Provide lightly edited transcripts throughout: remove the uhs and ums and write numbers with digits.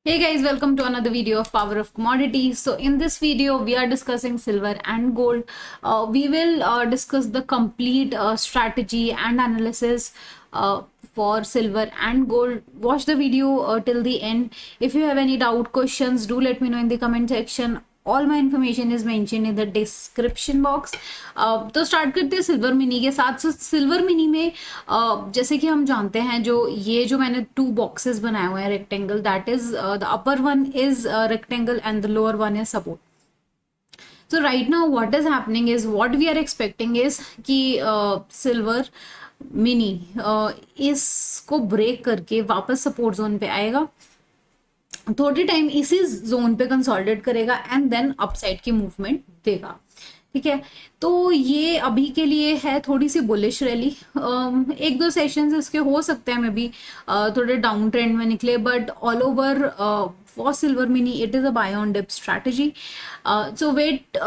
Hey guys, welcome to another video of Power of Commodities. So in this video, we are discussing silver and gold. We will discuss the complete strategy and analysis for silver and gold. Watch the video till the end. If you have any doubt, questions, do let me know in the comment section. All my information is mention in the description box. तो start करते हैं silver mini के साथ। Silver mini में जैसे कि हम जानते हैं, जो मैंने टू बॉक्सेस बनाए हुए हैं rectangle, that is the upper one is rectangle and the lower one is support. So right now what is happening is what we are expecting is कि सिल्वर मिनी इसको ब्रेक करके वापस support zone पे आएगा, थोड़ी time इसी zone पे consolidate करेगा एंड देन अपसाइड की मूवमेंट देगा। ठीक है, तो ये अभी के लिए है थोड़ी सी बुलिश रैली। एक दो सेशंस इसके हो सकते हैं मे बी थोड़े डाउन ट्रेंड में निकले, but all over for silver mini it is a buy on dip strategy. So wait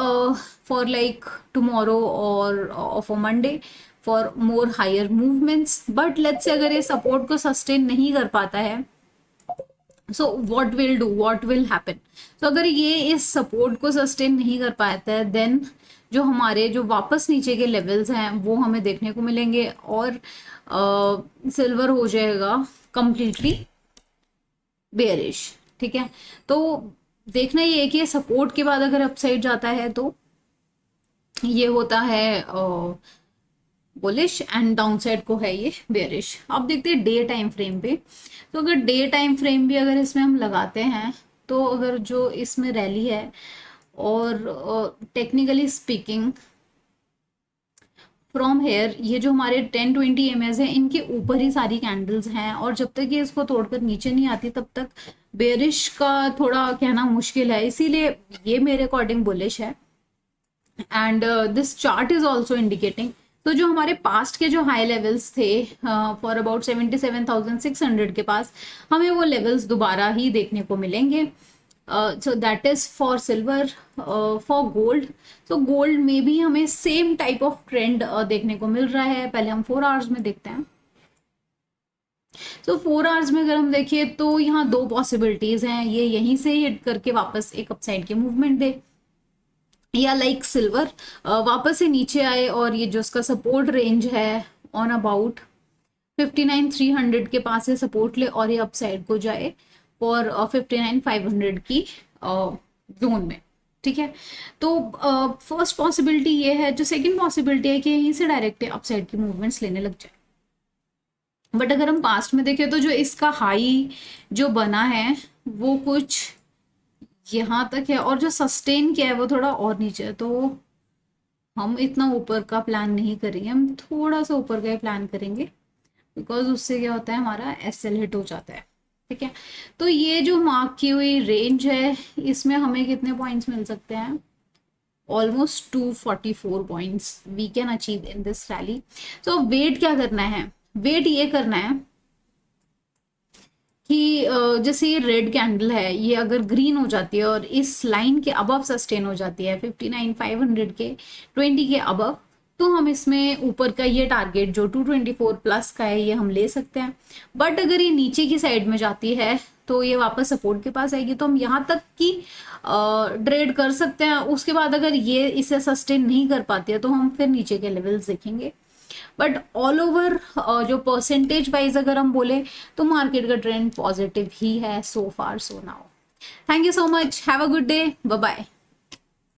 for like tomorrow और for Monday for more higher movements. But let's say अगर ये support को sustain नहीं कर पाता है, सो वॉट विल हैपन। तो अगर ये इस सपोर्ट को सस्टेन नहीं कर पाता है, देन जो हमारे जो वापस नीचे के लेवल्स हैं वो हमें देखने को मिलेंगे और सिल्वर हो जाएगा कंप्लीटली बेयरिश। ठीक है, तो देखना ये है कि सपोर्ट के बाद अगर अपसाइड जाता है तो ये होता है बुलिश एंड डाउनसाइड को है ये बेयरिश। अब देखते हैं डे टाइम फ्रेम पे। तो अगर डे टाइम फ्रेम भी अगर इसमें हम लगाते हैं, तो अगर जो इसमें रैली है और टेक्निकली स्पीकिंग फ्रॉम हेयर, ये जो हमारे 10-20 EMAs हैं इनके ऊपर ही सारी कैंडल्स हैं, और जब तक ये इसको तोड़कर नीचे नहीं आती तब तक बेयरिश का थोड़ा कहना मुश्किल है, इसीलिए ये मेरे अकॉर्डिंग बुलिश है। And this chart is also indicating, तो जो हमारे पास्ट के जो हाई लेवल्स थे फॉर अबाउट 77,600 के पास, हमें वो लेवल्स दोबारा ही देखने को मिलेंगे। So that is for silver. For gold, तो गोल्ड में भी हमें सेम टाइप ऑफ ट्रेंड देखने को मिल रहा है। पहले हम 4 आवर्स में देखते हैं। तो 4 आवर्स में अगर हम देखिए तो यहाँ दो पॉसिबिलिटीज हैं, ये यहीं से हिट करके वापस एक अपसाइड की मूवमेंट दे, या लाइक सिल्वर वापस से नीचे आए और ये जो उसका सपोर्ट रेंज है ऑन अबाउट 59,300 के पास से सपोर्ट ले और ये अपसाइड को जाए और 59,500 की जोन में। ठीक है, तो फर्स्ट पॉसिबिलिटी ये है। जो सेकंड पॉसिबिलिटी है कि यहीं से डायरेक्ट अपसाइड की मूवमेंट्स लेने लग जाए। बट अगर हम पास्ट में देखें तो जो इसका हाई जो बना है वो कुछ यहाँ तक है, और जो सस्टेन किया है वो थोड़ा और नीचे है, तो हम इतना ऊपर का प्लान नहीं करेंगे, हम थोड़ा सा ऊपर का ही प्लान करेंगे, बिकॉज उससे क्या होता है हमारा SL हिट हो जाता है। ठीक है, तो ये जो मार्क की हुई रेंज है इसमें हमें कितने पॉइंट्स मिल सकते हैं? Almost 244 points we can achieve in this rally. तो वेट क्या करना है? वेट ये करना है कि जैसे ये रेड कैंडल है, ये अगर ग्रीन हो जाती है और इस लाइन के अबव सस्टेन हो जाती है 59,500 के 20 के अबव, तो हम इसमें ऊपर का ये टारगेट जो 224 प्लस का है ये हम ले सकते हैं। बट अगर ये नीचे की साइड में जाती है तो ये वापस सपोर्ट के पास आएगी, तो हम यहाँ तक की ट्रेड कर सकते हैं। उसके बाद अगर ये इसे सस्टेन नहीं कर पाती है तो हम फिर नीचे के लेवल्स देखेंगे। बट ऑल ओवर जो परसेंटेज वाइज अगर हम बोले तो मार्केट का ट्रेंड पॉजिटिव ही है so far so now. Thank you so much, have a good day, bye bye.